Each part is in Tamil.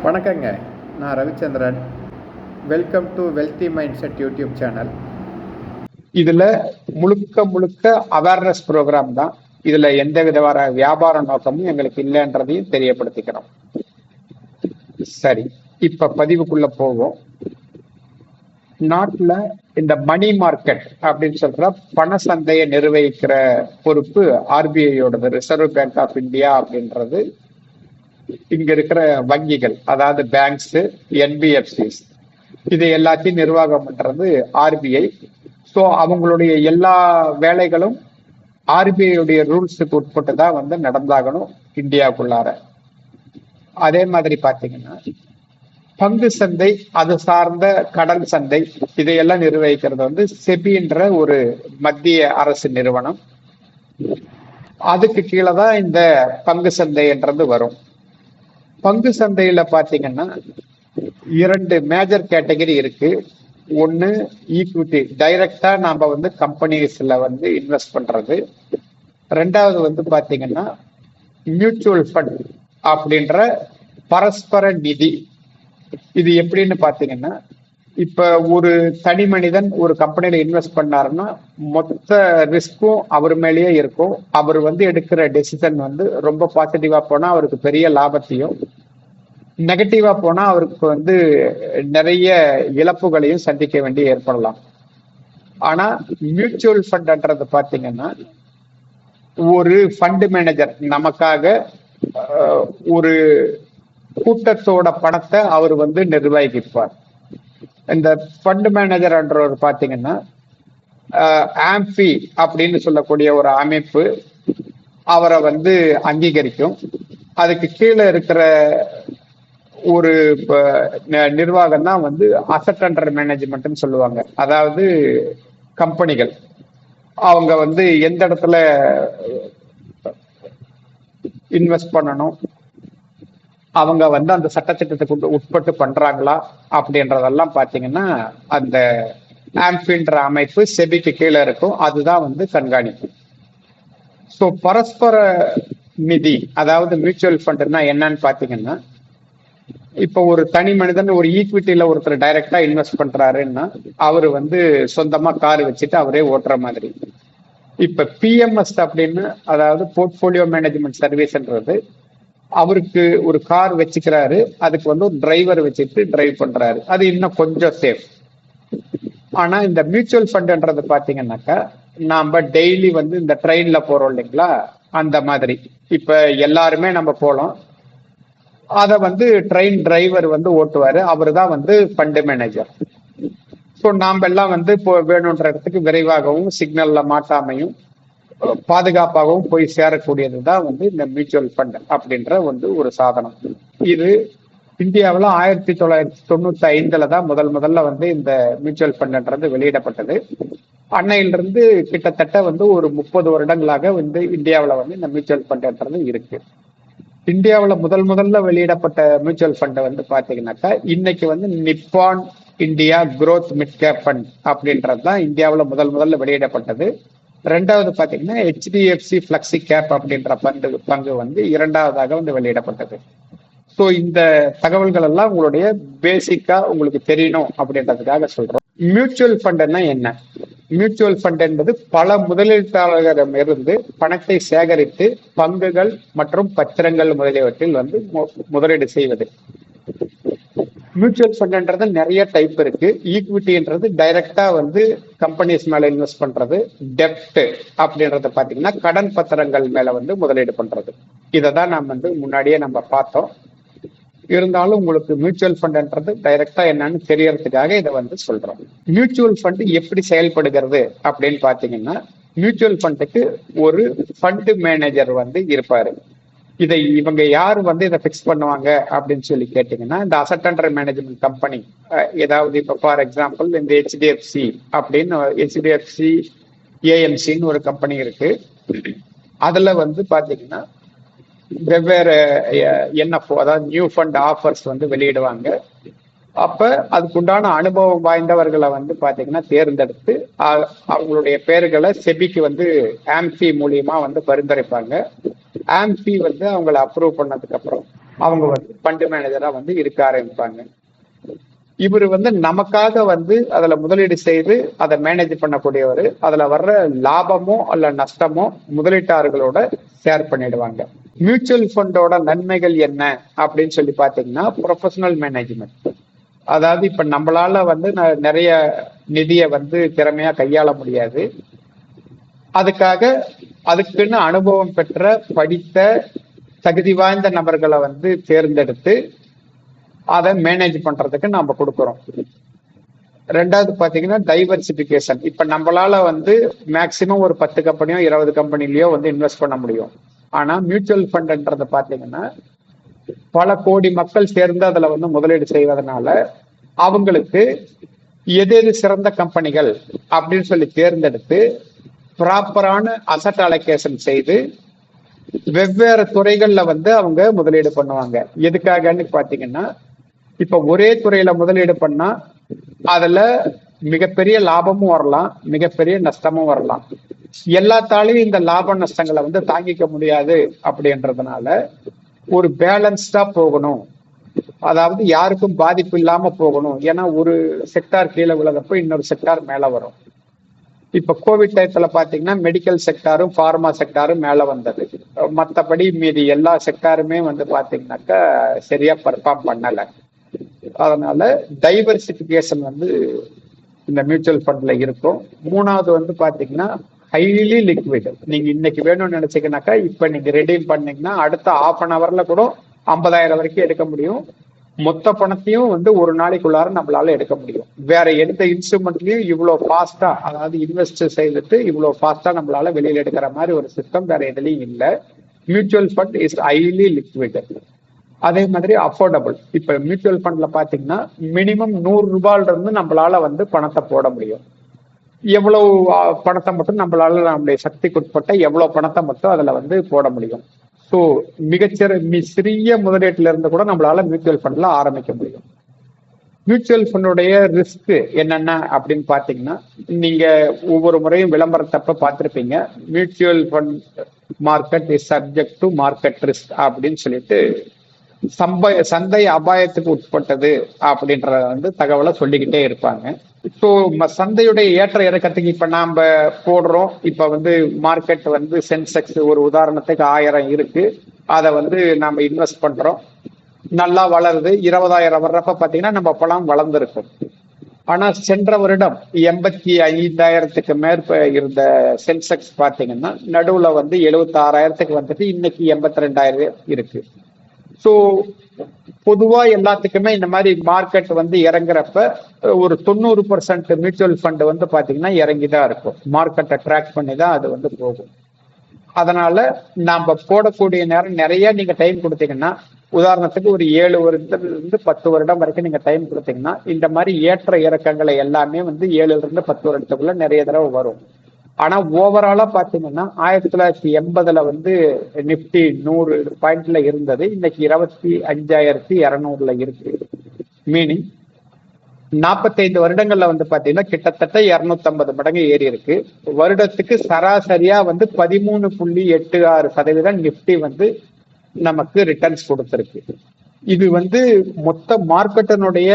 வணக்கங்க, நான் Ravichandran. Welcome to wealthy mind set YouTube channel. இதுல முழுக்க அவேர்னஸ் ப்ரோக்ராம் தான். இதுல எந்த விதமான வியாபார நோக்கமும் எங்களுக்கு இல்லைன்றதையும் தெரியப்படுத்திக்கிறோம். சரி, இப்ப பதிவுக்குள்ள போவோம். நாட்டுல இந்த மணி மார்க்கெட் அப்படின்னு சொல்ற பண சந்தையை நிர்வகிக்கிற பொறுப்பு ஆர்பிஐயோடது, ரிசர்வ் பேங்க் ஆஃப் இந்தியா அப்படின்றது. இங்க இருக்கிற வங்கிகள், அதாவது பேங்க்ஸ், என்பிஎஃப்சிஸ், இது எல்லாத்தையும் நிர்வாகம் பண்றது ஆர்பிஐ. ஸோ அவங்களுடைய எல்லா வேலைகளும் ஆர்பிஐ ரூல்ஸுக்கு உட்பட்டு தான் நடந்தாகணும் இந்தியாவுக்குள்ளார. அதே மாதிரி பாத்தீங்கன்னா பங்கு சந்தை, அது சார்ந்த கடன் சந்தை, இதையெல்லாம் நிர்வகிக்கிறது செபின்ற ஒரு மத்திய அரசு நிறுவனம். அதுக்கு கீழே தான் இந்த பங்கு சந்தை என்றது வரும். பங்கு சந்தையில பாத்தீங்கன்னா 2 மேஜர் கேட்டகரி இருக்கு. ஒன்னு ஈக்விட்டி, டைரக்டா நாம கம்பெனிஸ்ல இன்வெஸ்ட் பண்றது. ரெண்டாவது பாத்தீங்கன்னா மியூச்சுவல் ஃபண்ட் அப்படின்ற பரஸ்பர நிதி. இது எப்படின்னு பாத்தீங்கன்னா, இப்ப ஒரு தனி மனிதன் ஒரு கம்பெனில இன்வெஸ்ட் பண்ணாருன்னா மொத்த ரிஸ்க்கும் அவர் மேலேயே இருக்கும். அவர் எடுக்கிற டெசிஷன் ரொம்ப பாசிட்டிவா போனா அவருக்கு பெரிய லாபத்தையும், நெகட்டிவா போனா அவருக்கு நிறைய இழப்புகளையும் சந்திக்க வேண்டி ஏற்படலாம். ஆனா மியூச்சுவல் ஃபண்ட்ன்றது பாத்தீங்கன்னா, ஒரு ஃபண்ட் மேனேஜர் நமக்காக ஒரு கூட்டத்தோட பணத்தை அவர் நிர்வகிப்பார். இந்த ஃபண்ட் மேனேஜர் பாத்தீங்கன்னா ஆம்பி அப்படின்னு சொல்லக்கூடிய ஒரு அமைப்பு அவரை அங்கீகரிக்கும். அதுக்கு கீழே இருக்கிற ஒரு நிர்வாகம் தான் அசட் அண்டர் மேனேஜ்மெண்ட்னு சொல்லுவாங்க. அதாவது கம்பெனிகள் அவங்க எந்த இடத்துல இன்வெஸ்ட் பண்ணணும், அவங்க அந்த சட்டத்திட்டத்துக்கு உட்பட்டு பண்றாங்களா அப்படின்றதெல்லாம் பாத்தீங்கன்னா அந்த ஆம்பின்ற அமைப்பு செபிக்கு கீழே இருக்கும். அதுதான் கண்காணிக்கும். ஸோ பரஸ்பர நிதி, அதாவது மியூச்சுவல் ஃபண்ட்னா என்னன்னு பாத்தீங்கன்னா, இப்ப ஒரு தனி மனிதன் ஒரு ஈக்விட்டியில ஒருத்தர் டைரக்டா இன்வெஸ்ட் பண்றாருன்னா அவரு சொந்தமா கார் வச்சுட்டு அவரே ஓட்டுற மாதிரி. இப்ப பிஎம்எஸ் அப்படின்னு, அதாவது போர்ட்போலியோ மேனேஜ்மெண்ட் சர்வீஸ்ன்றது, அவருக்கு ஒரு கார் வச்சுக்கிறாரு, அதுக்கு ஒரு டிரைவர் வச்சுட்டு டிரைவ் பண்றாரு. அது இன்னும் கொஞ்சம் சேஃப். ஆனா இந்த மியூச்சுவல் ஃபண்ட்ன்றது பாத்தீங்கன்னாக்கா, நாம டெய்லி இந்த ட்ரெயின்ல போறோம் இல்லைங்களா, அந்த மாதிரி. இப்ப எல்லாருமே நம்ம போலாம், அத ட்ரெயின் டிரைவர் ஓட்டுவாரு. அவரு தான் ஃபண்ட் மேனேஜர். ஸோ நாம எல்லாம் இப்போ வேணுன்ற இடத்துக்கு விரைவாகவும் சிக்னல்ல மாட்டாமையும் பாதுகாப்பாகவும் போய் சேரக்கூடியதுதான் இந்த மியூச்சுவல் ஃபண்ட் அப்படின்ற ஒரு சாதனம். இது இந்தியாவில் 1995 தான் முதல்ல இந்த மியூச்சுவல் ஃபண்ட்ன்றது வெளியிடப்பட்டது. அன்னையிலிருந்து கிட்டத்தட்ட ஒரு 30 வருடங்களாக இந்தியாவில் இந்த மியூச்சுவல் ஃபண்ட்ன்றது இருக்கு. இந்தியாவில் முதல்ல வெளியிடப்பட்ட மியூச்சுவல் ஃபண்ட் பாத்தீங்கன்னாக்கா, இன்னைக்கு நிப்பான் India growth mid cap fund அப்படின்றது தான் இந்தியாவில் முதல்ல வெளியிடப்பட்டது. ரெண்டாவது பாத்தீங்கன்னா ஹெச்டிஎஃப்சி பிளக்ஸி கேப் அப்படின்ற பங்கு இரண்டாவதாக வெளியிடப்பட்டது. ஸோ இந்த தகவல்கள் எல்லாம் உங்களுடைய பேசிக்கா உங்களுக்கு தெரியணும் அப்படின்றதுக்காக சொல்றோம். மியூச்சுவல் ஃபண்ட்னா என்ன? மியூச்சுவல் ஃபண்ட் என்பது பல முதலீட்டாளர்களிடம் இருந்து பணத்தை சேகரித்து பங்குகள் மற்றும் பத்திரங்கள் முதலியவற்றில் முதலீடு செய்வது. மியூச்சுவல் ஃபண்ட்ன்றது நிறைய டைப் இருக்கு. ஈக்விட்டின்றது டைரக்டா கம்பெனிஸ் மேல இன்வெஸ்ட் பண்றது. டெப்ட் அப்படின்றத பாத்தீங்கன்னா கடன் பத்திரங்கள் மேல முதலீடு பண்றது. இதை தான் நம்ம முன்னாடியே நம்ம பார்த்தோம். இருந்தாலும் உங்களுக்கு மியூச்சுவல் ஃபண்ட்ன்றது டைரக்டா என்னன்னு தெரியறதுக்காக இதை சொல்றோம். மியூச்சுவல் ஃபண்ட் எப்படி செயல்படுகிறது அப்படின்னு பாத்தீங்கன்னா, மியூச்சுவல் ஃபண்டுக்கு ஒரு ஃபண்ட் மேனேஜர் இருப்பாரு. இதை இவங்க யாரு இதை பிக்ஸ் பண்ணுவாங்க அப்படின்னு சொல்லி கேட்டீங்கன்னா, இந்த அசட் அண்டர் மேனேஜ்மெண்ட் கம்பெனி. ஏதாவது இப்ப ஃபார் எக்ஸாம்பிள் இந்த ஹெச்டிஎஃப்சி அப்படின்னு, ஹெச்டிஎஃப்சி ஏஎம்சின்னு ஒரு கம்பெனி இருக்கு. அதுல பாத்தீங்கன்னா வெவ்வேறு என்எஃப்ஓ, அதாவது நியூ ஃபண்ட் ஆஃபர்ஸ் வெளியிடுவாங்க. அப்ப அதுக்குண்டான அனுபவம் வாய்ந்தவர்களை வந்து பாத்தீங்கன்னா தேர்ந்தெடுத்து அவங்களுடைய பேர்களை செபிக்கு வந்து ஆம்பி மூலியமா வந்து பரிந்துரைப்பாங்க. ஆம்பி வந்து அவங்களை அப்ரூவ் பண்ணதுக்கு அப்புறம் அவங்க வந்து ஃபண்ட் மேனேஜரா வந்து இருக்க ஆரம்பிப்பாங்க. இவர் வந்து நமக்காக வந்து அதுல முதலீடு செய்து அதை மேனேஜ் பண்ணக்கூடியவர். அதுல வர்ற லாபமோ அல்ல நஷ்டமோ முதலீட்டாளர்களோட ஷேர் பண்ணிடுவாங்க. மியூச்சுவல் ஃபண்டோட நன்மைகள் என்ன அப்படின்னு சொல்லி பாத்தீங்கன்னா, ப்ரொஃபஷனல் மேனேஜ்மெண்ட். அதாவது இப்ப நம்மளால வந்து நிறைய நிதியை வந்து திறமையா கையாள முடியாது. அதுக்குன்னு அனுபவம் பெற்ற படித்த தகுதி வாய்ந்த நபர்களை வந்து தேர்ந்தெடுத்து அதை மேனேஜ் பண்றதுக்கு நாம கொடுக்குறோம். ரெண்டாவது பாத்தீங்கன்னா டைவர்சிபிகேஷன். இப்ப நம்மளால வந்து மேக்சிமம் ஒரு 10 கம்பெனியோ 20 கம்பெனிலயோ வந்து இன்வெஸ்ட் பண்ண முடியும். ஆனா மியூச்சுவல் ஃபண்ட்ன்றது பாத்தீங்கன்னா பல கோடி மக்கள் சேர்ந்து அதுல வந்து முதலீடு செய்வதனால அவங்களுக்கு எது எது சிறந்த கம்பெனிகள் அப்படின்னு சொல்லி தேர்ந்தெடுத்து ப்ராப்பரான அசட் அலோகேஷன் செய்து வெவ்வேறு துறைகள்ல வந்து அவங்க முதலீடு பண்ணுவாங்க. எதுக்காகன்னு பாத்தீங்கன்னா, இப்ப ஒரே துறையில முதலீடு பண்ணா அதுல மிகப்பெரிய லாபமும் வரலாம், மிகப்பெரிய நஷ்டமும் வரலாம். எல்லாத்தாலையும் இந்த லாப நஷ்டங்களை வந்து தாங்கிக்க முடியாது அப்படின்றதுனால ஒரு பேலன்ஸ்டா போகணும். அதாவது யாருக்கும் பாதிப்பு இல்லாம போகணும். ஏன்னா ஒரு செக்டார் கீழே விழுறப்ப இன்னொரு செக்டார் மேல வரும். இப்ப கோவிட் டயத்துல பாத்தீங்கன்னா மெடிக்கல் செக்டாரும் ஃபார்மா செக்டாரும் மேல வந்தது. மற்றபடி மீதி எல்லா செக்டாருமே வந்து பாத்தீங்கன்னாக்கா சரியா பர்ஃபார்ம் பண்ணல. அதனால டைவர்சிபிகேஷன் வந்து இந்த மியூச்சுவல் ஃபண்ட்ல இருக்கும். மூணாவது வந்து பாத்தீங்கன்னா ஹைலி லிக்விட். நீங்க இன்னைக்கு வேணும்னு நினைச்சீங்கன்னாக்கா இப்ப நீங்க ரெடீம் பண்ணீங்கன்னா அடுத்த 1/2 an hourல கூட 50,000 வரைக்கும் எடுக்க முடியும். மொத்த பணத்தையும் வந்து ஒரு நாளைக்குள்ளார நம்மளால எடுக்க முடியும். வேற எந்த இன்ஸ்ட்ருமெண்ட்லயும் இவ்வளவு ஃபாஸ்டா, அதாவது இன்வெஸ்ட் செய்துட்டு இவ்வளவு ஃபாஸ்டா நம்மளால வெளியில எடுக்கிற மாதிரி ஒரு சிஸ்டம் வேற எதுலயும் இல்லை. Mutual fund is highly liquid. அதே மாதிரி அஃபோர்டபுள். இப்ப மியூச்சுவல் ஃபண்ட்ல பாத்தீங்கன்னா மினிமம் 100 ரூபாயில இருந்து நம்மளால வந்து பணத்தை போட முடியும். எவ்வளவு பணத்தை மட்டும் நம்மளுடைய சக்திக்கு உட்பட்ட எவ்வளவு பணத்தை மட்டும் அதுல வந்து போட முடியும். ஸோ சிறிய முதலீட்டுல இருந்து கூட நம்மளால மியூச்சுவல் ஃபண்ட்ல ஆரம்பிக்க முடியும். மியூச்சுவல் ஃபண்டுடைய ரிஸ்க் என்னென்ன அப்படின்னு பாத்தீங்கன்னா, நீங்க ஒவ்வொரு முறையும் விளம்பரத்தப்ப பார்த்திருப்பீங்க, mutual fund market is subject to market risk அப்படின்னு சொல்லிட்டு சந்தை அபாயத்துக்கு உட்பட்டது அப்படின்ற வந்து தகவலை சொல்லிக்கிட்டே இருப்பாங்க. இப்போ சந்தையுடைய ஏற்ற இறக்கத்துக்கு இப்ப நாம போடுறோம். இப்ப வந்து மார்க்கெட் வந்து சென்செக்ஸ் ஒரு உதாரணத்துக்கு 1000 இருக்கு. அதை வந்து நாம இன்வெஸ்ட் பண்றோம், நல்லா வளருது. 20,000 வர்றப்ப பாத்தீங்கன்னா நம்ம பணம் வளர்ந்துருக்கும். ஆனா சென்ற வருடம் 85,000க்கு மேற்ப இருந்த சென்செக்ஸ் பாத்தீங்கன்னா நடுவுல வந்து 76,000க்கு வந்துட்டு இன்னைக்கு 82,000 இருக்கு. ஸோ பொதுவா எல்லாத்துக்குமே இந்த மாதிரி மார்க்கெட் வந்து இறங்குறப்ப ஒரு 90% மியூச்சுவல் ஃபண்ட் வந்து பாத்தீங்கன்னா இறங்கிதான் இருக்கும். மார்க்கெட்டை ட்ராக் பண்ணி தான் அது வந்து போகும். அதனால நாம போடக்கூடிய நேரம் நிறைய நீங்க டைம் கொடுத்தீங்கன்னா, உதாரணத்துக்கு ஒரு 7 வருடத்திலிருந்து 10 வருடம் வரைக்கும் நீங்க டைம் கொடுத்தீங்கன்னா இந்த மாதிரி ஏற்ற இறக்கங்களை எல்லாமே வந்து 7 10 வருடத்துக்குள்ள நிறைய தடவை வரும். ஆனா ஓவராலா பாத்தீங்கன்னா 1980 வந்து நிப்டி 100 பாயிண்ட்ல இருந்தது, இன்னைக்கு 25,200 இருக்கு. மீனிங் 45 வருடங்கள்ல வந்து பாத்தீங்கன்னா கிட்டத்தட்ட 250 மடங்கு ஏறி இருக்கு. வருடத்துக்கு சராசரியா வந்து 13.86% நிப்டி வந்து நமக்கு ரிட்டர்ன்ஸ் கொடுத்திருக்கு. இது வந்து மொத்த மார்க்கெட்டினுடைய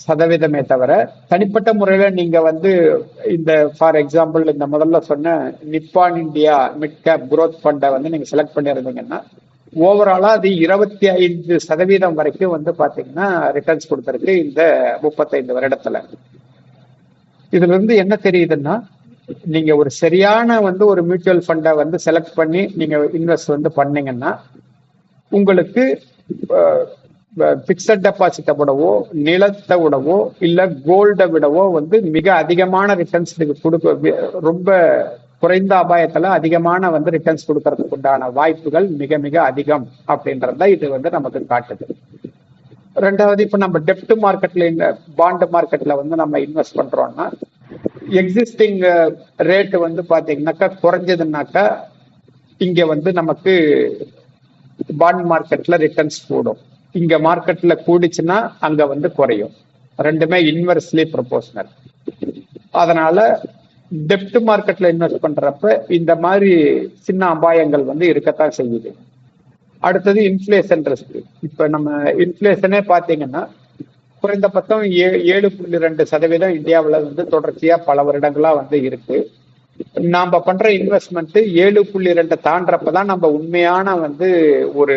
சதவீதமே தவிர தனிப்பட்ட முறையில நீங்க வந்து இந்த ஃபார் எக்ஸாம்பிள் இந்த முதல்ல சொன்ன Nippon India mid cap growth ஃபண்டை வந்து நீங்க செலக்ட் பண்ணியிருந்தீங்கன்னா ஓவராலா அது 25% வரைக்கும் வந்து பாத்தீங்கன்னா ரிட்டர்ன்ஸ் கொடுத்திருக்கு இந்த 35 வருடத்துல. இதுல இருந்து என்ன தெரியுதுன்னா, நீங்க ஒரு சரியான வந்து ஒரு மியூச்சுவல் ஃபண்டை வந்து செலக்ட் பண்ணி நீங்க இன்வெஸ்ட் வந்து பண்ணீங்கன்னா உங்களுக்கு பிக்சட் டெபாசிட்டை விடவோ நிலத்தை விடவோ இல்ல கோல்டை விடவோ வந்து மிக அதிகமான ரிட்டர்ன்ஸ் கொடுக்க, ரொம்ப குறைந்த அபாயத்துல அதிகமான வந்து ரிட்டர்ன்ஸ் கொடுக்கறதுக்கு உண்டான வாய்ப்புகள் மிக மிக அதிகம் அப்படின்றத இது வந்து நமக்கு காட்டுது. ரெண்டாவது, இப்ப நம்ம டெப்ட் மார்க்கெட்ல இந்த பாண்ட் மார்க்கெட்ல வந்து நம்ம இன்வெஸ்ட் பண்றோம்னா எக்ஸிஸ்டிங் ரேட் வந்து பாத்தீங்கன்னாக்கா குறைஞ்சதுன்னாக்கா இங்க வந்து நமக்கு பாண்ட் மார்க்கெட்ல ரிட்டர்ன்ஸ் கூடும். இங்க மார்க்கெட்ல கூடிச்சுன்னா அங்க வந்து குறையும். ரெண்டுமே இன்வெர்ஸ்லி ப்ரொபோஷனல். அதனால டெப்ட் மார்க்கெட்ல இன்வெஸ்ட் பண்றப்ப இந்த மாதிரி சின்ன அபாயங்கள் வந்து இருக்கத்தான் செய்யுது. அடுத்தது இன்ஃபிளேஷன் ரிஸ்க். இப்ப நம்ம இன்ஃபிளேஷனே பாத்தீங்கன்னா குறைந்தபட்சம் 7.2% இந்தியாவில் வந்து தொடர்ச்சியா பல வருடங்களா வந்து இருக்கு. நாம பண்ற இன்வெஸ்ட்மெண்ட் 7.2 தாண்டறப்பதான் நம்ம உண்மையான வந்து ஒரு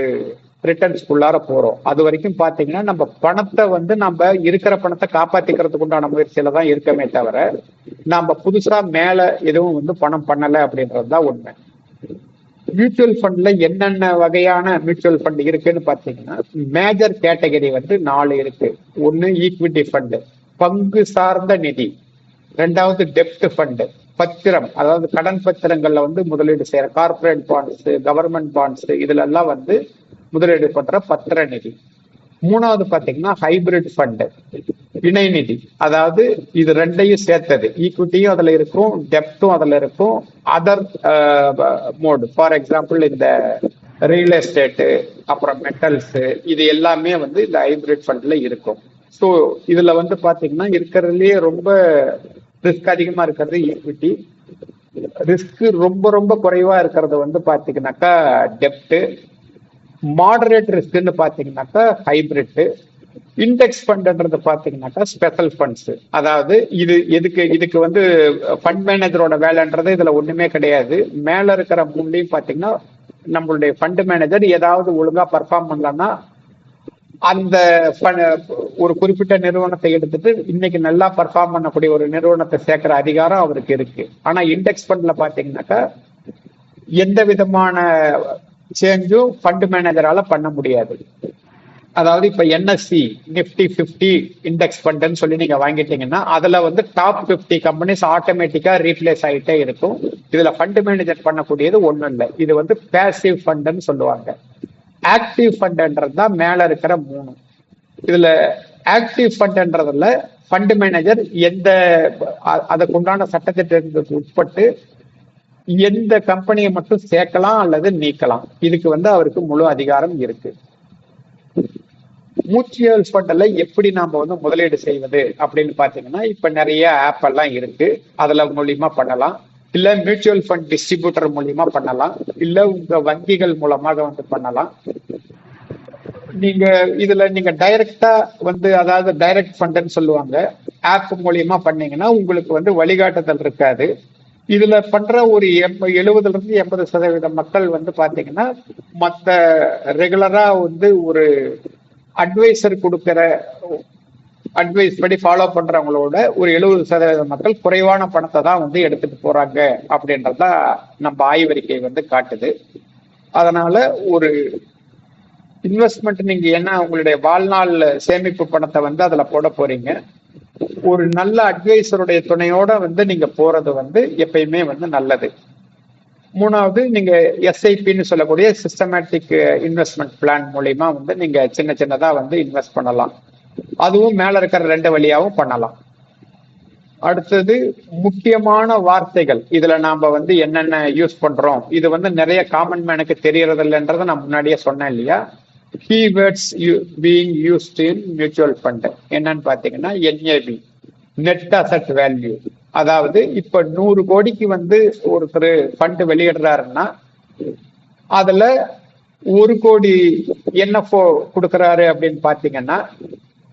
ரிட்டர்ன்ஸ்குள்ளார போறோம். அது வரைக்கும் பாத்தீங்கன்னா நம்ம பணத்தை வந்து நம்ம இருக்கிற பணத்தை காப்பாத்திக்கிறதுக்கு உண்டான முயற்சியில தான் இருக்கமே தவிர நாம புதுசா மேல எதுவும் வந்து பணம் பண்ணல அப்படின்றதுதான் உண்மை. மியூச்சுவல் ஃபண்ட்ல என்னென்ன வகையான மியூச்சுவல் ஃபண்ட் இருக்குன்னு பாத்தீங்கன்னா மேஜர் கேட்டகரி வந்து 4 இருக்கு. ஒன்னு ஈக்விட்டி ஃபண்ட், பங்கு சார்ந்த நிதி. ரெண்டாவது டெப்ட் ஃபண்ட், பத்திரம், அதாவது கடன் பத்திரங்கள்ல வந்து முதலீடு செய்யற கார்பரேட் பாண்ட்ஸ், கவர்மெண்ட் பாண்ட்ஸ், இதுல எல்லாம் வந்து முதலீடு பண்ற பத்திர நிதி. மூணாவது பாத்தீங்கன்னா ஹைபிரிட் ஃபண்ட், இணை நிதி. அதாவது இது ரெண்டையும் சேர்த்தது, ஈக்விட்டியும் அதுல இருக்கும், டெப்டும் அதுல இருக்கும். அதர் மோடு, ஃபார் எக்ஸாம்பிள் இந்த ரியல் எஸ்டேட், அப்புறம் மெட்டல்ஸ், இது எல்லாமே வந்து இந்த ஹைபிரிட் ஃபண்ட்ல இருக்கும். ஸோ இதுல வந்து பாத்தீங்கன்னா இருக்கிறதுலயே ரொம்ப ரிஸ்க் அதிகமா இருக்கிறது ஈக்விட்டி. ரிஸ்க் ரொம்ப ரொம்ப குறைவா இருக்கிறது வந்து பாத்தீங்கன்னாக்கா டெப்ட். மாடரேட் ரிஸ்க்னு பாத்தீங்கன்னாக்கா ஹைபிரிட். இண்டெக்ஸ் ஃபண்ட்ன்றது பாத்தீங்கன்னாக்கா ஸ்பெஷல் ஃபண்ட்ஸ். அதாவது இதுக்கு வந்து ஃபண்ட் மேனேஜரோட வேலைன்றது இதுல ஒண்ணுமே கிடையாது. மேல இருக்கிற மூணுலையும் பாத்தீங்கன்னா நம்மளுடைய ஃபண்ட் மேனேஜர் ஏதாவது ஒழுங்கா பர்ஃபார்ம் பண்ணலன்னா அந்த ஒரு குறிப்பிட்ட நிறுவனத்தை எடுத்துட்டு இன்னைக்கு நல்லா பர்ஃபார்ம் பண்ணக்கூடிய ஒரு நிறுவனத்தை சேர்க்கிற அதிகாரம் அவருக்கு இருக்கு. ஆனா இண்டெக்ஸ் ஃபண்ட்ல பாத்தீங்கன்னாக்கா எந்த விதமான சேஞ்சும் ஃபண்ட் மேனேஜரால பண்ண முடியாது. அதாவது இப்ப என்எஸ்சி நிப்டி 50 இண்டெக்ஸ் ஃபண்ட்னு சொல்லி நீங்க வாங்கிட்டீங்கன்னா அதுல வந்து டாப் 50 கம்பெனிஸ் ஆட்டோமேட்டிக்கா ரீப்ளேஸ் ஆகிட்டே இருக்கும். இதுல ஃபண்ட் மேனேஜர் பண்ணக்கூடியது ஒண்ணும் இல்லை. இது வந்து பேசிவ் ஃபண்ட்னு சொல்லுவாங்க. ஆக்டிவ் ஃபண்ட்ன்றது தான் மேல இருக்கிற 3. இதுல ஆக்டிவ் ஃபண்ட்ன்றதுல ஃபண்ட் மேனேஜர் அதுக்குண்டான சட்டத்திட்டத்துக்கு உட்பட்டு எந்த கம்பெனியை மட்டும் சேர்க்கலாம் அல்லது நீக்கலாம். இதுக்கு வந்து அவருக்கு முழு அதிகாரம் இருக்கு. மியூச்சுவல் ஃபண்ட்ல எப்படி நாம வந்து முதலீடு செய்வது அப்படின்னு பாத்தீங்கன்னா இப்ப நிறைய ஆப் எல்லாம் இருக்கு. அதுல மூலியமா பண்ணலாம், இல்ல மியூச்சுவல் ஃபண்ட் டிஸ்ட்ரிபியூட்டர் மூலியமா பண்ணலாம், இல்ல உங்க வங்கிகள் மூலமாக வந்து பண்ணலாம். நீங்க டைரக்டா வந்து, அதாவது டைரக்ட் ஃபண்ட்னு சொல்லுவாங்க, ஆப் மூலியமா பண்ணீங்கன்னா உங்களுக்கு வந்து வழிகாட்டுதல் இருக்காது. இதுல பண்ற ஒரு 70% மக்கள் வந்து பாத்தீங்கன்னா மத்த ரெகுலரா வந்து ஒரு அட்வைசர் கொடுக்கிற அட்வைஸ் படி ஃபாலோ பண்றவங்களோட ஒரு 70% மக்கள் குறைவான பணத்தை தான் வந்து எடுத்துட்டு போறாங்க அப்படின்றதான் நம்ம ஆய்வறிக்கை வந்து காட்டுது. அதனால ஒரு இன்வெஸ்ட்மெண்ட் நீங்க என்ன உங்களுடைய வாழ்நாள் சேமிப்பு பணத்தை வந்து அதுல போட போறீங்க, ஒரு நல்ல அட்வைசருடைய துணையோட வந்து நீங்க போறது வந்து எப்பயுமே வந்து நல்லது. மூணாவது, நீங்க எஸ்ஐபின்னு சொல்லக்கூடிய சிஸ்டமேட்டிக் இன்வெஸ்ட்மெண்ட் பிளான் மூலியமா வந்து நீங்க சின்ன சின்னதா வந்து இன்வெஸ்ட் பண்ணலாம். அதுவும் மேல இருக்கிற 2 வழியாவும் பண்ணலாம். அடுத்தது முக்கியமான வார்த்தைகள். இதுல நாம வந்து என்னென்ன யூஸ் பண்றோம், இது வந்து நிறைய காமன் மேனுக்கு தெரியறது இல்லைன்றத நான் முன்னாடியே சொன்னேன் இல்லையா. Keywords being used in mutual fund என்னன்னு பாத்தீங்கன்னா என்ஏபி, நெட் அசெட் வேல்யூ. அதாவது இப்ப 100 கோடிக்கு வந்து ஒருத்தர் ஃபண்ட் வெளியிடுறாருன்னா அதுல 1 கோடி என்எஃப்ஓ கொடுக்கறாரு அப்படின்னு பாத்தீங்கன்னா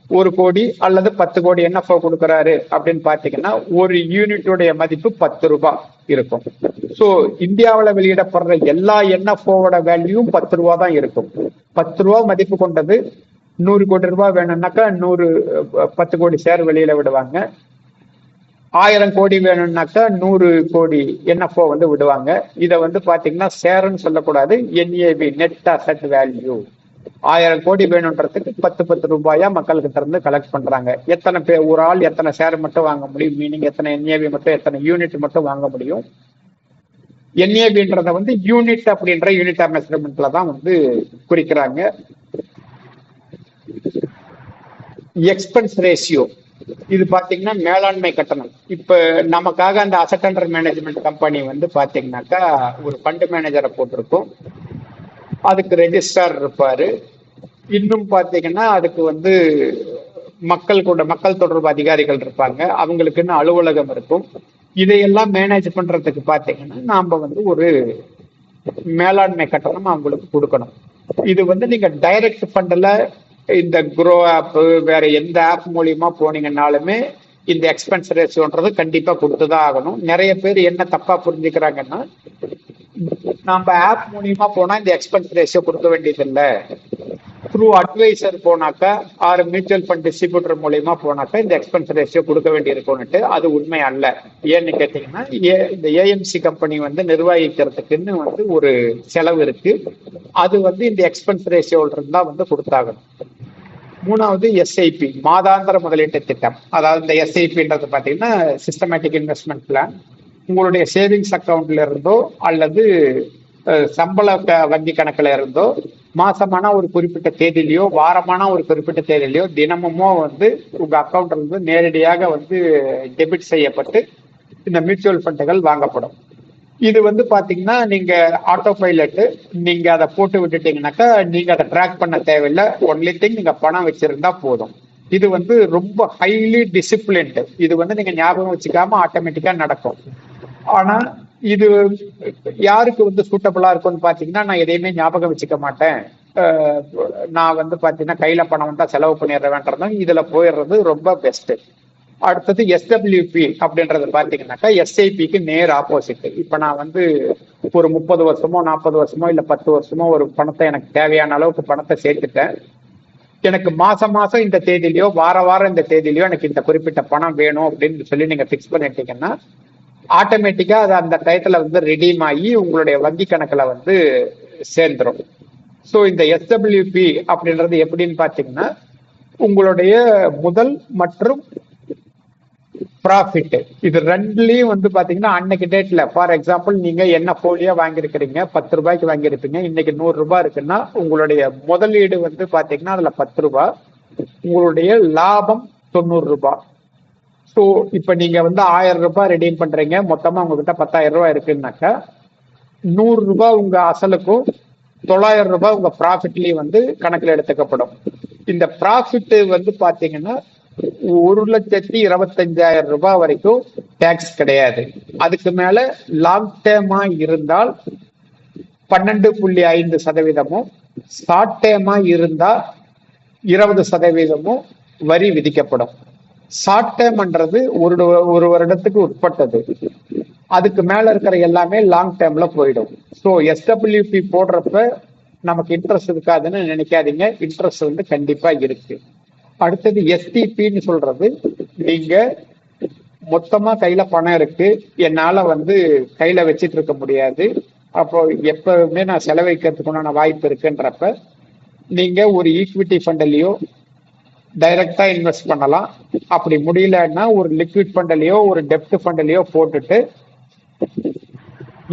1 கோடி அல்லது 10 கோடி என்எஃப்ஓ கொடுக்கறாரு அப்படின்னு பாத்தீங்கன்னா ஒரு யூனிட்டுடைய மதிப்பு 10 ரூபாய் இருக்கும். சோ இந்தியாவில வெளியிடப்படுற எல்லா என்எஃப்ஓட வேல்யூவும் 10 ரூபாய் தான் இருக்கும். 10 ரூபாய் மதிப்பு கொண்டது 100 கோடி ரூபாய் வேணும்னாக்கா 10 கோடி ஷேர் வெளியில விடுவாங்க. 1000 கோடி வேணும்னாக்கா 100 கோடி என்எஃப்ஓ வந்து விடுவாங்க. இதை வந்து பாத்தீங்கன்னா ஷேர்னு சொல்லக்கூடாது, என்ஏபி, நெட் அசெட் வேல்யூ. 1000 கோடி வேணுன்றதுக்கு 10 ரூபாயா மக்கள்கிட்ட இருந்து கலெக்ட் பண்றாங்க. எத்தனை பேர், ஒரு ஆள் எத்தனை ஷேர் மட்டும் வாங்க முடியும், மீனிங் எத்தனை என்ஏபி மட்டும், எத்தனை யூனிட் மட்டும் வாங்க முடியும். என்ஏபின்றத வந்து யூனிட் அப்படின்ற யூனிட் ஆஃப் மெஷர்மெண்ட்ல தான் வந்து குறிக்கிறாங்க. எக்ஸ்பென்ஸ் ரேஷியோ, இது பாத்தீங்கன்னா மேலாண்மை கட்டணம். இப்ப நமக்காக அந்த அசெட் அண்டர் மேனேஜ்மெண்ட் கம்பெனி வந்து பாத்தீங்கன்னாக்கா ஒரு ஃபண்ட் மேனேஜரை போட்டிருக்கும், அதுக்கு ரெஜிஸ்ட்ரார் இருப்பாரு, இன்னும் பாத்தீங்கன்னா அதுக்கு வந்து மக்கள் தொடர்பு அதிகாரிகள் இருப்பாங்க, அவங்களுக்குன்னு அலுவலகம் இருக்கும். இதையெல்லாம் மேனேஜ் பண்றதுக்கு பாத்தீங்கன்னா நாம வந்து ஒரு மேலாண்மை கட்டணம் அவங்களுக்கு கொடுக்கணும். இது வந்து நீங்க டைரக்ட் ஃபண்ட்ல இந்த குரோ ஆப் வேற எந்த ஆப் மூலியமா போனீங்கன்னாலுமே இந்த எக்ஸ்பென்ஸ் ரேஷியோன்றது கண்டிப்பா கொடுத்துதான் ஆகணும். நிறைய பேர் என்ன தப்பா புரிஞ்சுக்கிறாங்கன்னா, நம்ம ஆப் மூலியமா போனா இந்த எக்ஸ்பென்ஸ் ரேஷியோ கொடுக்க வேண்டியதில்லை, த்ரூ அட்வைசர் போனாக்கா ஆறு மியூச்சுவல் ஃபண்ட் டிஸ்ட்ரிபியூட்டர் மூலியமா போனாக்கா இந்த எக்ஸ்பென்ஸ் ரேஷியோ கொடுக்க வேண்டி இருக்கும்னுட்டு. அது உண்மை அல்ல. ஏன்னு கேட்டீங்கன்னா, இந்த ஏஎம்சி கம்பெனி வந்து நிர்வகிக்கிறதுக்குன்னு வந்து ஒரு செலவு இருக்கு. அது வந்து இந்த எக்ஸ்பென்ஸ் ரேஷியோல இருந்தா வந்து கொடுத்தாகணும். மூணாவது எஸ்ஐபி, மாதாந்திர முதலீட்டு திட்டம். அதாவது இந்த எஸ்ஐபின்றது பாத்தீங்கன்னா சிஸ்டமேட்டிக் இன்வெஸ்ட்மெண்ட் பிளான். உங்களுடைய சேவிங்ஸ் அக்கௌண்ட்ல இருந்தோ அல்லது சம்பள வங்கி கணக்குல இருந்தோ மாசமான ஒரு குறிப்பிட்ட தேதியிலையோ வாரமான ஒரு குறிப்பிட்ட தேதியிலையோ தினமுமோ வந்து உங்க அக்கௌண்ட்ல இருந்து நேரடியாக வந்து டெபிட் செய்யப்பட்டு இந்த மியூச்சுவல் ஃபண்டுகள் வாங்கப்படும். இது வந்து பாத்தீங்கன்னா நீங்க ஆட்டோ பைலட் நீங்க அதை போட்டு விட்டுட்டீங்கன்னாக்கா நீங்க அதை ட்ராக் பண்ண தேவையில்லை. ஒன்லி திங் நீங்க பணம் வச்சிருந்தா போதும். இது வந்து ரொம்ப ஹைலி டிசிப்ளின்டு. இது வந்து நீங்க ஞாபகம் வச்சுக்காம ஆட்டோமேட்டிக்கா நடக்கும். ஆனா இது யாருக்கு வந்து சூட்டபிளா இருக்கும்னு பாத்தீங்கன்னா, நான் எதையுமே ஞாபகம் வச்சுக்க மாட்டேன், நான் வந்து பாத்தீங்கன்னா கையில பணம் வந்தா செலவு பண்ணிடுறேன்றதும் இதுல போயிடுறது ரொம்ப பெஸ்ட். அடுத்தது எஸ்டபிள்யூபி அப்படின்றது பாத்தீங்கன்னாக்கா எஸ்ஐபிக்கு நேர் ஆப்போசிட். இப்ப நான் வந்து ஒரு 30 வருஷமோ 40 வருஷமோ இல்ல 10 வருஷமோ ஒரு பணத்தை எனக்கு தேவையான அளவுக்கு பணத்தை சேர்த்துட்டேன். எனக்கு மாசம் மாசம் இந்த தேதியிலையோ வாரம் இந்த தேதியிலையோ எனக்கு இந்த குறிப்பிட்ட பணம் வேணும் அப்படின்னு சொல்லி நீங்க பிக்ஸ் பண்ணிட்டீங்கன்னா ஆட்டோமேட்டிக்கா அது அந்த டயத்துல வந்து ரெடீம் ஆகி உங்களுடைய வங்கி கணக்குல வந்து சேர்ந்துடும். ஸோ இந்த எஸ்டபிள்யூபி அப்படின்றது எப்படின்னு பாத்தீங்கன்னா, உங்களுடைய முதல் மற்றும் ப்ராஃபிட் இது ரெண்டுலயும் வந்து பாத்தீங்கன்னா அன்னைக்கு டேட்ல, ஃபார் எக்ஸாம்பிள் நீங்க என்ன போலியா வாங்கியிருக்கிறீங்க 10 ரூபாய்க்கு வாங்கியிருப்பீங்க, இன்னைக்கு 100 ரூபாய் இருக்குன்னா உங்களுடைய முதலீடு வந்து பாத்தீங்கன்னா அதுல 10 ரூபாய், உங்களுடைய லாபம் 90 ரூபாய். ஸோ இப்ப நீங்க வந்து 1000 ரூபாய் ரெடீம் பண்றீங்க, மொத்தமா உங்ககிட்ட 10,000 ரூபாய் இருக்குன்னாக்கா 100 ரூபாய் உங்க அசலுக்கும் 900 ரூபாய் உங்க ப்ராஃபிட்லயும் வந்து கணக்குல எடுத்துக்கப்படும். இந்த ப்ராஃபிட் வந்து பாத்தீங்கன்னா 1,25,000 ரூபாய் வரைக்கும் டாக்ஸ் கிடையாது. அதுக்கு மேல லாங் டேர்மா இருந்தால் 12.5%, ஷார்ட் டேர்மா இருந்தா 20% வரி விதிக்கப்படும். ஷார்ட் டேர்ம்ன்றது ஒரு வருடத்துக்கு உட்பட்டது, அதுக்கு மேல இருக்கிற எல்லாமே லாங் டேர்ம்ல போயிடும். ஸோ எஸ்டபிள்யூபி போடுறப்ப நமக்கு இன்ட்ரெஸ்ட் இருக்காதுன்னு நினைக்காதீங்க, இன்ட்ரெஸ்ட் வந்து கண்டிப்பா இருக்கு. அடுத்தது எஸ்டிபின்னு சொல்றது, நீங்க மொத்தமா கையில பணம் இருக்கு, என்னால வந்து கையில வச்சிட்டு இருக்க முடியாது, அப்போ எப்பவுமே நான் செலவழிக்கிறதுக்குண்டான வாய்ப்பு இருக்குன்றப்ப நீங்க ஒரு ஈக்விட்டி ஃபண்ட்லயோ டைரக்டா இன்வெஸ்ட் பண்ணலாம். அப்படி முடியலன்னா ஒரு லிக்விட் ஃபண்ட்லயோ ஒரு டெப்ட் ஃபண்ட்லயோ போட்டுட்டு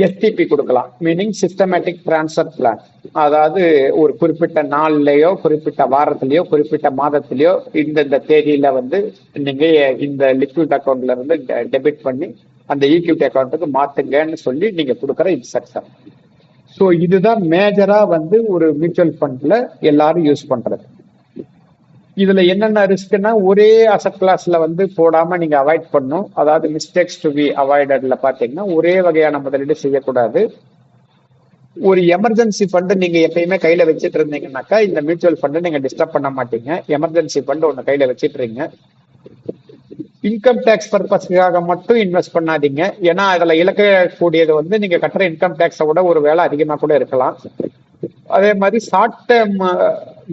எஸ்டிபி கொடுக்கலாம், மீனிங் சிஸ்டமேட்டிக் டிரான்ஸ்ஃபர் பிளான். அதாவது ஒரு குறிப்பிட்ட நாள்லயோ குறிப்பிட்ட வாரத்திலயோ குறிப்பிட்ட மாதத்திலயோ இந்த தேதியில வந்து நீங்க இந்த லிக்விட் அக்கௌண்ட்ல இருந்து டெபிட் பண்ணி அந்த ஈக்விட்டி அக்கௌண்ட்டுக்கு மாத்துங்கன்னு சொல்லி நீங்க கொடுக்குற இன்ஸ்ட்ரக்ஷன். ஸோ இதுதான் மேஜரா வந்து ஒரு மியூச்சுவல் ஃபண்ட்ல எல்லாரும் யூஸ் பண்றது. இதுல என்னென்ன ரிஸ்க்னா, ஒரே அசட் கிளாஸ்ல வந்து போடாம நீங்க அவாய்ட் பண்ணும். அதாவது மிஸ்டேக்ஸ் டு பி அவாய்டட்ல பாத்தீங்கன்னா ஒரே வகையான முதலீடு செய்யக்கூடாது. ஒரு எமர்ஜென்சி ஃபண்ட் நீங்க எப்பயுமே கையில வச்சிட்டு இருந்தீங்கன்னாக்கா இந்த மியூச்சுவல் ஃபண்ட் நீங்க டிஸ்டர்ப் பண்ண மாட்டீங்க. எமர்ஜென்சி ஃபண்ட் ஒன்னு கையில வச்சிட்டுறீங்க. இன்கம் டேக்ஸ் பர்பஸ்க்காக மட்டும் இன்வெஸ்ட் பண்ணாதீங்க. ஏன்னா அதுல இழக்கக்கூடியது வந்து நீங்க கட்டுற இன்கம் டேக்ஸை விட ஒரு வேலை அதிகமா கூட இருக்கலாம். அதே மாதிரி ஷார்ட் டேர்ம்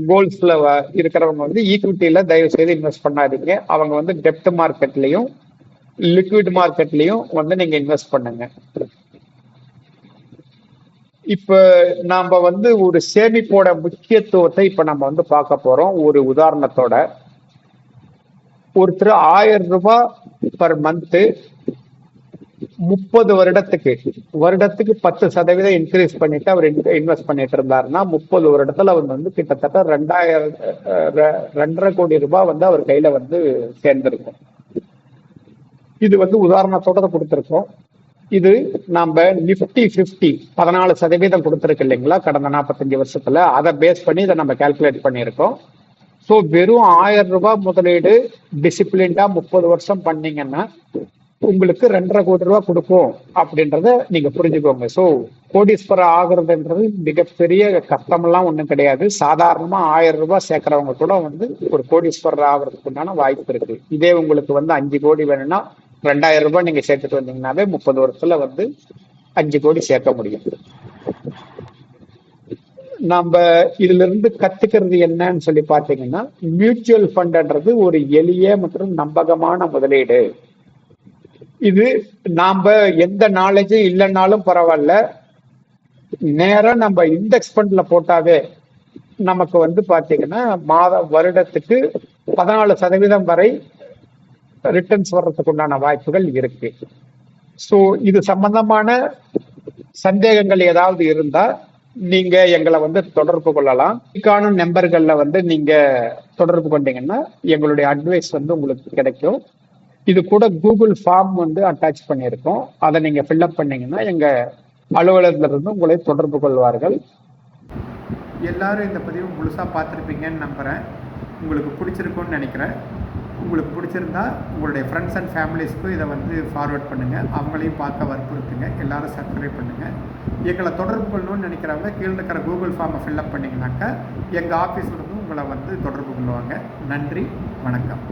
கோல்ஸ்ல இருக்கிறவங்க வந்து ஈக்விட்டியில தயவு செய்து இன்வெஸ்ட் பண்ணாதீங்க. அவங்க வந்து டெப்ட் மார்க்கெட்லயும் லிக்விட் மார்க்கெட்லயும் வந்து நீங்க இன்வெஸ்ட் பண்ணுங்க. இப்ப நாம வந்து ஒரு சேமிப்போட முக்கியத்துவத்தை இப்ப நம்ம வந்து பார்க்க போறோம் ஒரு உதாரணத்தோட. ஒருத்தர் 1000 ரூபாய் பர் மந்த் 30 வருடத்துக்கு 10% இன்க்ரீஸ் பண்ணிட்டு அவர் இன்வெஸ்ட் பண்ணிட்டு இருந்தாருன்னா 30 வருடத்துல அவர் வந்து கிட்டத்தட்ட 2,500 கோடி ரூபாய் வந்து அவர் கையில வந்து சேர்ந்திருக்கும். இது வந்து உதாரணத்தோட கொடுத்திருக்கோம். இது நம்ம நிஃப்டி 50 14% கொடுத்துருக்கு இல்லைங்களா கடந்த 45 வருஷத்துல, அதை பேஸ் பண்ணி இதை நம்ம கால்குலேட் பண்ணியிருக்கோம். ஸோ வெறும் 1000 ரூபாய் முதலீடு டிசிப்ளின்டா 30 வருஷம் பண்ணீங்கன்னா உங்களுக்கு 2.5 கோடி ரூபாய் கொடுக்கும் அப்படின்றத நீங்க புரிஞ்சுக்கோங்க. ஸோ கோடீஸ்வரர் ஆகுறதுன்றது மிகப்பெரிய கஷ்டமெல்லாம் ஒன்றும் கிடையாது. சாதாரணமா 1000 ரூபாய் சேர்க்கறவங்க கூட ஒரு கோடீஸ்வரர் ஆகிறதுக்கு உண்டான வாய்ப்பு இருக்கு. இதே உங்களுக்கு 5 கோடி வேணும்னா 2000 ரூபாய் நீங்க சேர்த்துட்டு வந்தீங்கன்னாவே 30 வருஷத்துல 5 கோடி சேர்க்க முடியும். நம்ம இதுல இருந்து கத்துக்கிறது என்னன்னு சொல்லி பாத்தீங்கன்னா, மியூச்சுவல் ஃபண்ட்ன்றது ஒரு எளிய மற்றும் நம்பகமான முதலீடு. இது நாம எந்த நாலேஜும் இல்லைன்னாலும் பரவாயில்ல, நேரா நம்ம இண்டெக்ஸ் ஃபண்ட்ல போட்டாவே நமக்கு பாத்தீங்கன்னா வருடத்துக்கு 14% வரை ரிட்டர்ன்ஸ் வர்றதுக்கு உண்டான வாய்ப்புகள் இருக்கு. ஸோ இது சம்பந்தமான சந்தேகங்கள் ஏதாவது இருந்தா நீங்க எங்களை தொடர்பு கொள்ளலாம். இதுக்கான நம்பர்கள்ல நீங்க தொடர்பு கொண்டீங்கன்னா எங்களுடைய அட்வைஸ் உங்களுக்கு கிடைக்கும். இது கூட கூகுள் ஃபார்ம் அட்டாச் பண்ணியிருக்கோம். அதை நீங்க ஃபில்அப் பண்ணீங்கன்னா எங்க அலுவலகத்துல இருந்து உங்களை தொடர்பு கொள்வார்கள். எல்லாரும் இந்த பதிவு முழுசாக பார்த்துருப்பீங்கன்னு நம்புகிறேன். உங்களுக்கு பிடிச்சிருக்கும்னு நினைக்கிறேன். உங்களுக்கு பிடிச்சிருந்தா உங்களுடைய ஃப்ரெண்ட்ஸ் அண்ட் ஃபேமிலிஸ்க்கும் இதை ஃபார்வர்ட் பண்ணுங்கள். அவங்களையும் பார்க்க வற்புறுத்துங்க. எல்லோரும் சப்ஸ்கிரைப் பண்ணுங்கள். எங்களை தொடர்பு கொள்ளணும்னு நினைக்கிறவங்க கீழே இருக்கிற கூகுள் ஃபார்மை ஃபில்அப் பண்ணிங்கனாக்கா எங்கள் ஆஃபீஸ்லேருந்து உங்களை தொடர்பு கொள்ளுவாங்க. நன்றி, வணக்கம்.